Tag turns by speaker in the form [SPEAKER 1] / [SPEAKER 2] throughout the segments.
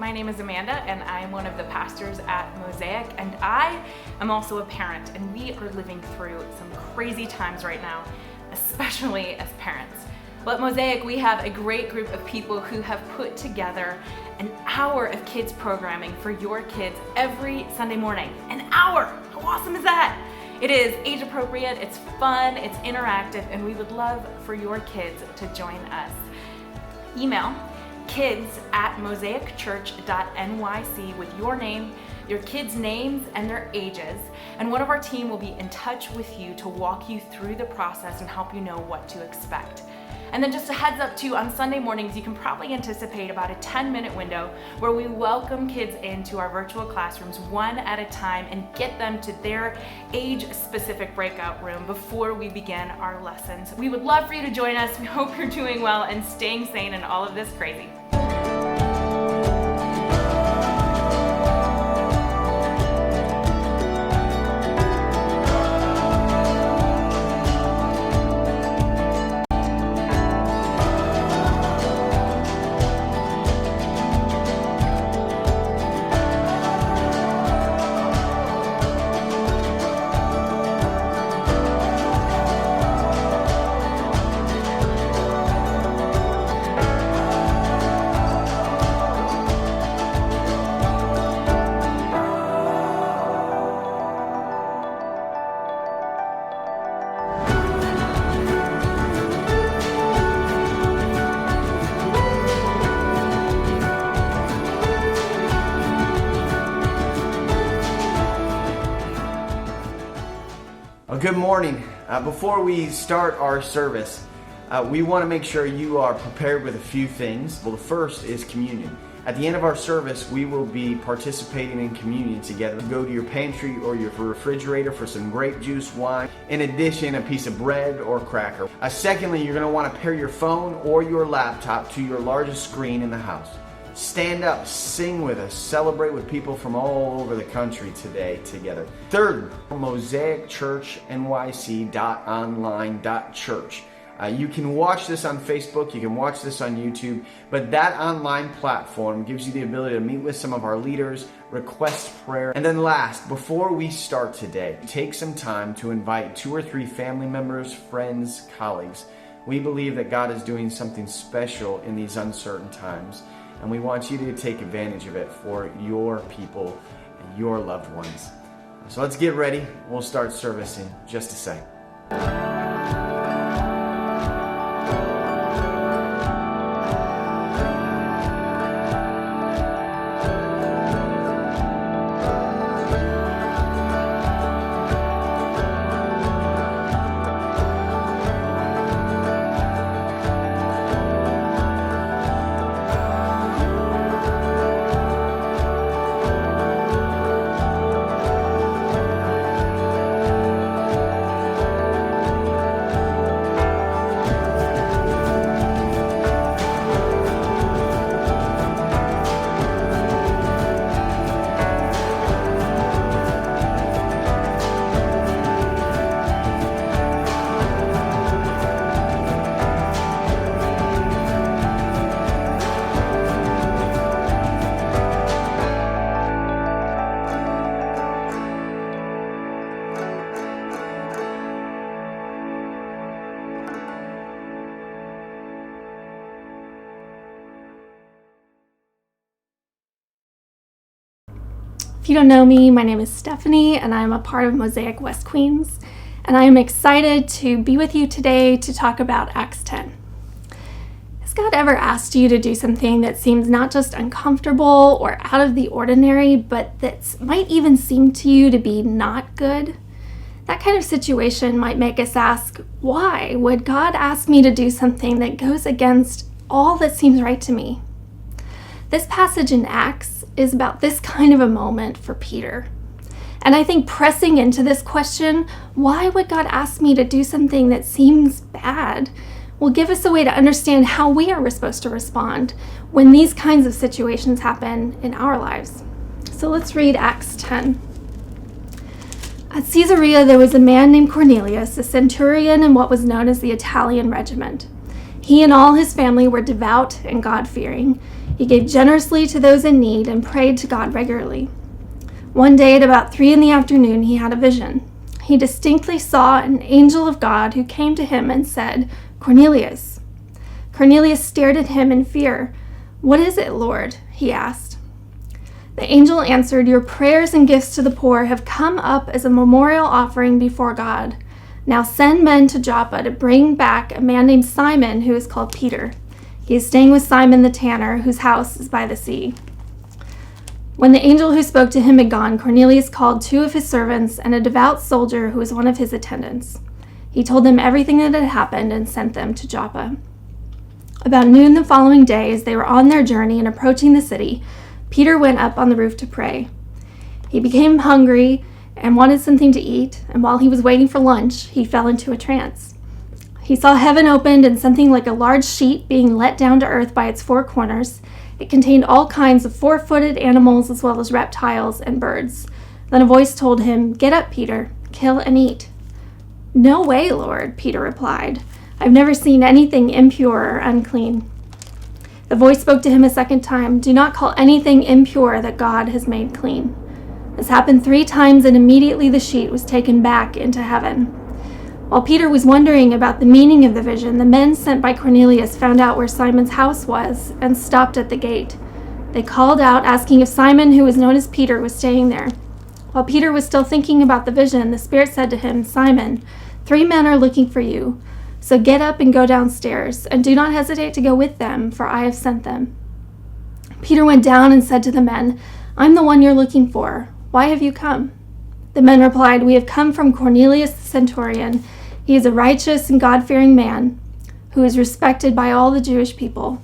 [SPEAKER 1] My name is Amanda, and I'm one of the pastors at Mosaic, and I am also a parent, and we are living through some crazy times right now, especially as parents. Well, at Mosaic, we have a great group of people who have put together an hour of kids programming for your kids every Sunday morning. An hour! How awesome is that? It is age appropriate, it's fun, it's interactive, and we would love for your kids to join us. Email kids@mosaicchurch.nyc with your name, your kids' names, and their ages, and one of our team will be in touch with you to walk you through the process and help you know what to expect. And then just a heads up too, on Sunday mornings, you can probably anticipate about a 10-minute window where we welcome kids into our virtual classrooms one at a time and get them to their age-specific breakout room before we begin our lessons. We would love for you to join us. We hope you're doing well and staying sane in all of this crazy.
[SPEAKER 2] Good morning. Before we start our service, we want to make sure you are prepared with a few things. Well, the first is communion. At the end of our service, we will be participating in communion together. Go to your pantry or your refrigerator for some grape juice, wine, in addition, a piece of bread or cracker. Secondly, you're going to want to pair your phone or your laptop to your largest screen in the house. Stand up, sing with us, celebrate with people from all over the country today together. Third, mosaicchurchnyc.online.church. You can watch this on Facebook, you can watch this on YouTube, but that online platform gives you the ability to meet with some of our leaders, request prayer. And then last, before we start today, take some time to invite 2 or 3 family members, friends, colleagues. We believe that God is doing something special in these uncertain times, and we want you to take advantage of it for your people and your loved ones. So let's get ready. We'll start service in just a second.
[SPEAKER 3] If you don't know me, my name is Stephanie, and I'm a part of Mosaic West Queens, and I am excited to be with you today to talk about Acts 10. Has God ever asked you to do something that seems not just uncomfortable or out of the ordinary, but that might even seem to you to be not good? That kind of situation might make us ask, why would God ask me to do something that goes against all that seems right to me? This passage in Acts is about this kind of a moment for Peter. And I think pressing into this question, why would God ask me to do something that seems bad, will give us a way to understand how we are supposed to respond when these kinds of situations happen in our lives. So let's read Acts 10. At Caesarea, there was a man named Cornelius, a centurion in what was known as the Italian regiment. He and all his family were devout and God-fearing. He gave generously to those in need and prayed to God regularly. One day at about 3 p.m, he had a vision. He distinctly saw an angel of God who came to him and said, "Cornelius." Cornelius stared at him in fear. "What is it, Lord?" he asked. The angel answered, "Your prayers and gifts to the poor have come up as a memorial offering before God. Now send men to Joppa to bring back a man named Simon who is called Peter. He is staying with Simon the tanner, whose house is by the sea." When the angel who spoke to him had gone, Cornelius called 2 of his servants and a devout soldier who was one of his attendants. He told them everything that had happened and sent them to Joppa. About noon the following day, as they were on their journey and approaching the city, Peter went up on the roof to pray. He became hungry and wanted something to eat, and while he was waiting for lunch, he fell into a trance. He saw heaven opened and something like a large sheet being let down to earth by its 4 corners. It contained all kinds of 4-footed animals as well as reptiles and birds. Then a voice told him, "Get up, Peter, kill and eat." "No way, Lord," Peter replied. "I've never seen anything impure or unclean." The voice spoke to him a second time, "Do not call anything impure that God has made clean." This happened 3 times, and immediately the sheet was taken back into heaven. While Peter was wondering about the meaning of the vision, the men sent by Cornelius found out where Simon's house was and stopped at the gate. They called out, asking if Simon, who was known as Peter, was staying there. While Peter was still thinking about the vision, the Spirit said to him, "Simon, 3 men are looking for you. So get up and go downstairs, and do not hesitate to go with them, for I have sent them." Peter went down and said to the men, "I'm the one you're looking for. Why have you come?" The men replied, "We have come from Cornelius the centurion. He is a righteous and God-fearing man who is respected by all the Jewish people.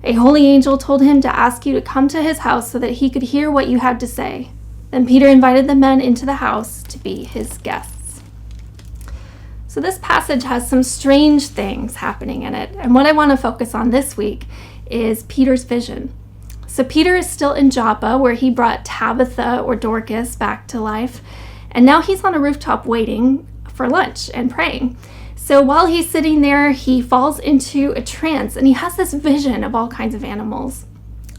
[SPEAKER 3] A holy angel told him to ask you to come to his house so that he could hear what you had to say." Then Peter invited the men into the house to be his guests. So this passage has some strange things happening in it, and what I want to focus on this week is Peter's vision. So Peter is still in Joppa, where he brought Tabitha or Dorcas back to life, and now he's on a rooftop waiting for lunch and praying. So while he's sitting there, he falls into a trance, and he has this vision of all kinds of animals.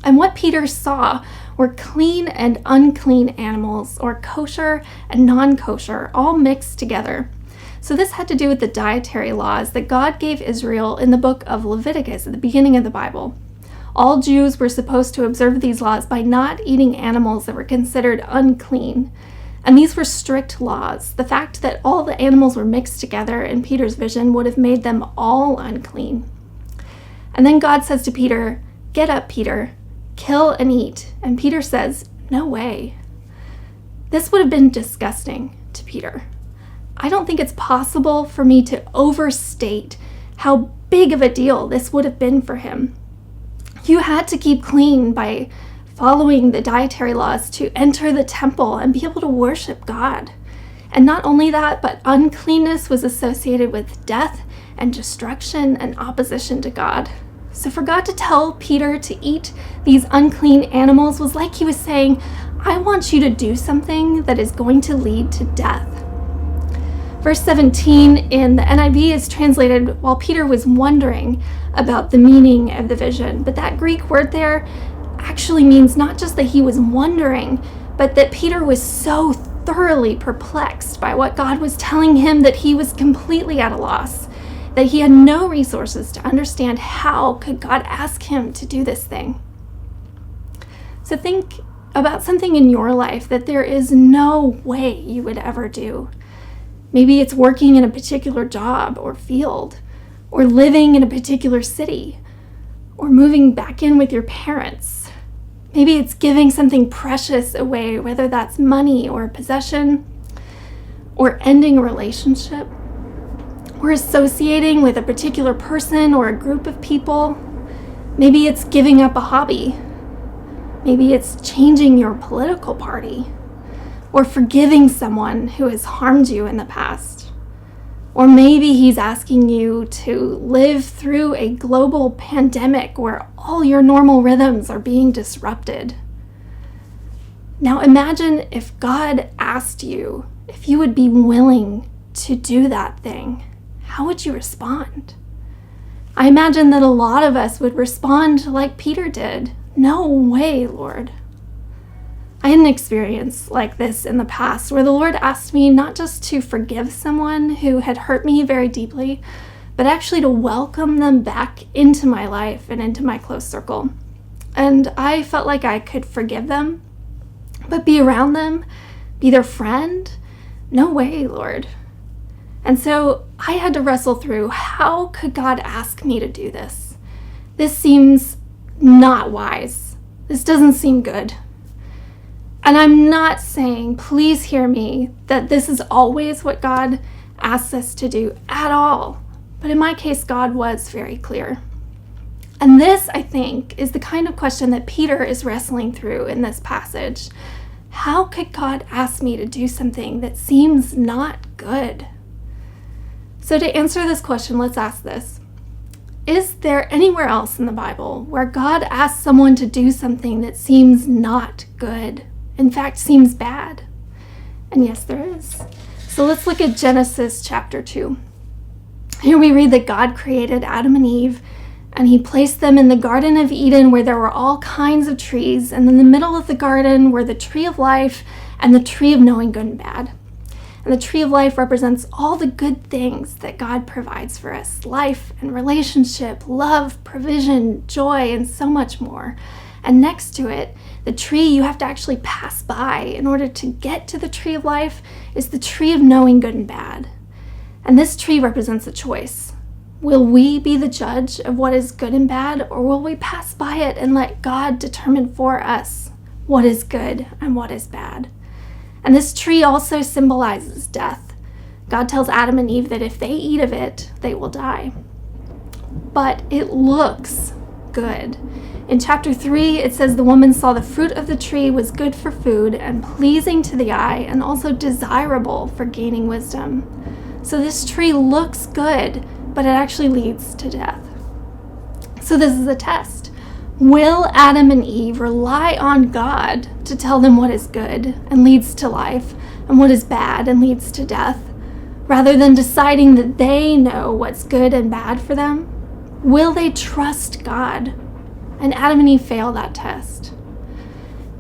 [SPEAKER 3] And what Peter saw were clean and unclean animals, or kosher and non-kosher, all mixed together. So this had to do with the dietary laws that God gave Israel in the book of Leviticus at the beginning of the Bible. All Jews were supposed to observe these laws by not eating animals that were considered unclean. And these were strict laws. The fact that all the animals were mixed together in Peter's vision would have made them all unclean. And then God says to Peter, "Get up, Peter, kill and eat." And Peter says, "No way." This would have been disgusting to Peter. I don't think it's possible for me to overstate how big of a deal this would have been for him. You had to keep clean by following the dietary laws to enter the temple and be able to worship God. And not only that, but uncleanness was associated with death and destruction and opposition to God. So for God to tell Peter to eat these unclean animals was like he was saying, I want you to do something that is going to lead to death. Verse 17 in the NIV is translated, while Peter was wondering about the meaning of the vision. But that Greek word there actually means not just that he was wondering, but that Peter was so thoroughly perplexed by what God was telling him that he was completely at a loss, that he had no resources to understand how could God ask him to do this thing. So think about something in your life that there is no way you would ever do. Maybe it's working in a particular job or field, or living in a particular city, or moving back in with your parents. Maybe it's giving something precious away, whether that's money or a possession, or ending a relationship, or associating with a particular person or a group of people. Maybe it's giving up a hobby. Maybe it's changing your political party, or forgiving someone who has harmed you in the past. Or maybe he's asking you to live through a global pandemic where all your normal rhythms are being disrupted. Now imagine if God asked you if you would be willing to do that thing. How would you respond? I imagine that a lot of us would respond like Peter did. No way, Lord. I had an experience like this in the past where the Lord asked me not just to forgive someone who had hurt me very deeply, but actually to welcome them back into my life and into my close circle. And I felt like I could forgive them, but be around them, be their friend? No way, Lord. And so I had to wrestle through, how could God ask me to do this? This seems not wise. This doesn't seem good. And I'm not saying, please hear me, that this is always what God asks us to do at all. But in my case, God was very clear. And this, I think, is the kind of question that Peter is wrestling through in this passage. How could God ask me to do something that seems not good? So to answer this question, let's ask this. Is there anywhere else in the Bible where God asks someone to do something that seems not good? In fact, seems bad? And yes, there is. So let's look at Genesis chapter 2. Here we read that God created Adam and Eve, and he placed them in the Garden of Eden where there were all kinds of trees, and in the middle of the garden were the tree of life and the tree of knowing good and bad. And the tree of life represents all the good things that God provides for us. Life and relationship, love, provision, joy, and so much more. And next to it, the tree you have to actually pass by in order to get to the tree of life is the tree of knowing good and bad. And this tree represents a choice. Will we be the judge of what is good and bad, or will we pass by it and let God determine for us what is good and what is bad? And this tree also symbolizes death. God tells Adam and Eve that if they eat of it, they will die. But it looks good. In chapter 3, it says the woman saw the fruit of the tree was good for food and pleasing to the eye and also desirable for gaining wisdom. So this tree looks good, but it actually leads to death. So this is a test. Will Adam and Eve rely on God to tell them what is good and leads to life and what is bad and leads to death, rather than deciding that they know what's good and bad for them? Will they trust God? And Adam and Eve fail that test.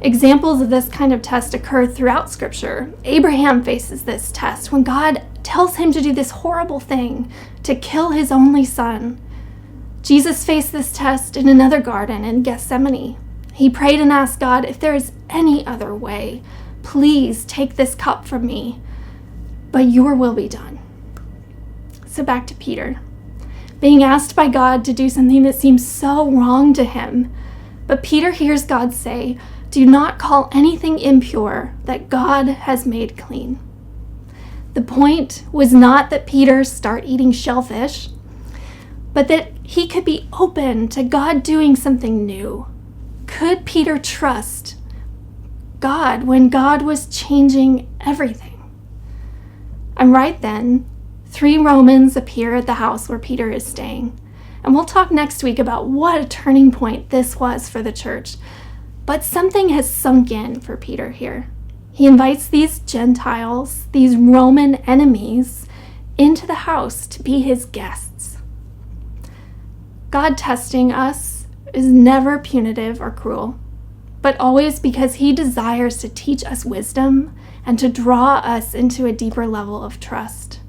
[SPEAKER 3] Examples of this kind of test occur throughout Scripture. Abraham faces this test when God tells him to do this horrible thing, to kill his only son. Jesus faced this test in another garden in Gethsemane. He prayed and asked God, if there is any other way, please take this cup from me, but your will be done. So back to Peter, being asked by God to do something that seems so wrong to him. But Peter hears God say, do not call anything impure that God has made clean. The point was not that Peter start eating shellfish, but that he could be open to God doing something new. Could Peter trust God when God was changing everything? And right then, 3 Romans appear at the house where Peter is staying. And we'll talk next week about what a turning point this was for the church. But something has sunk in for Peter here. He invites these Gentiles, these Roman enemies, into the house to be his guests. God testing us is never punitive or cruel, but always because he desires to teach us wisdom and to draw us into a deeper level of trust.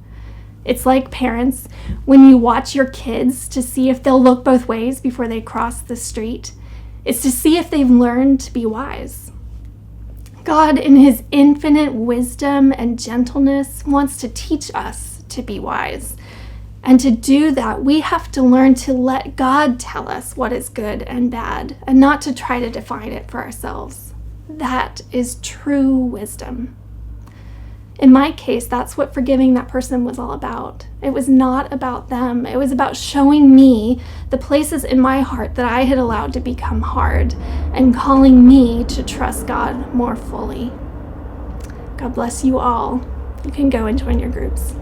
[SPEAKER 3] It's like parents, when you watch your kids to see if they'll look both ways before they cross the street, it's to see if they've learned to be wise. God, in his infinite wisdom and gentleness, wants to teach us to be wise. And to do that, we have to learn to let God tell us what is good and bad, and not to try to define it for ourselves. That is true wisdom. In my case, that's what forgiving that person was all about. It was not about them. It was about showing me the places in my heart that I had allowed to become hard and calling me to trust God more fully. God bless you all. You can go and join your groups.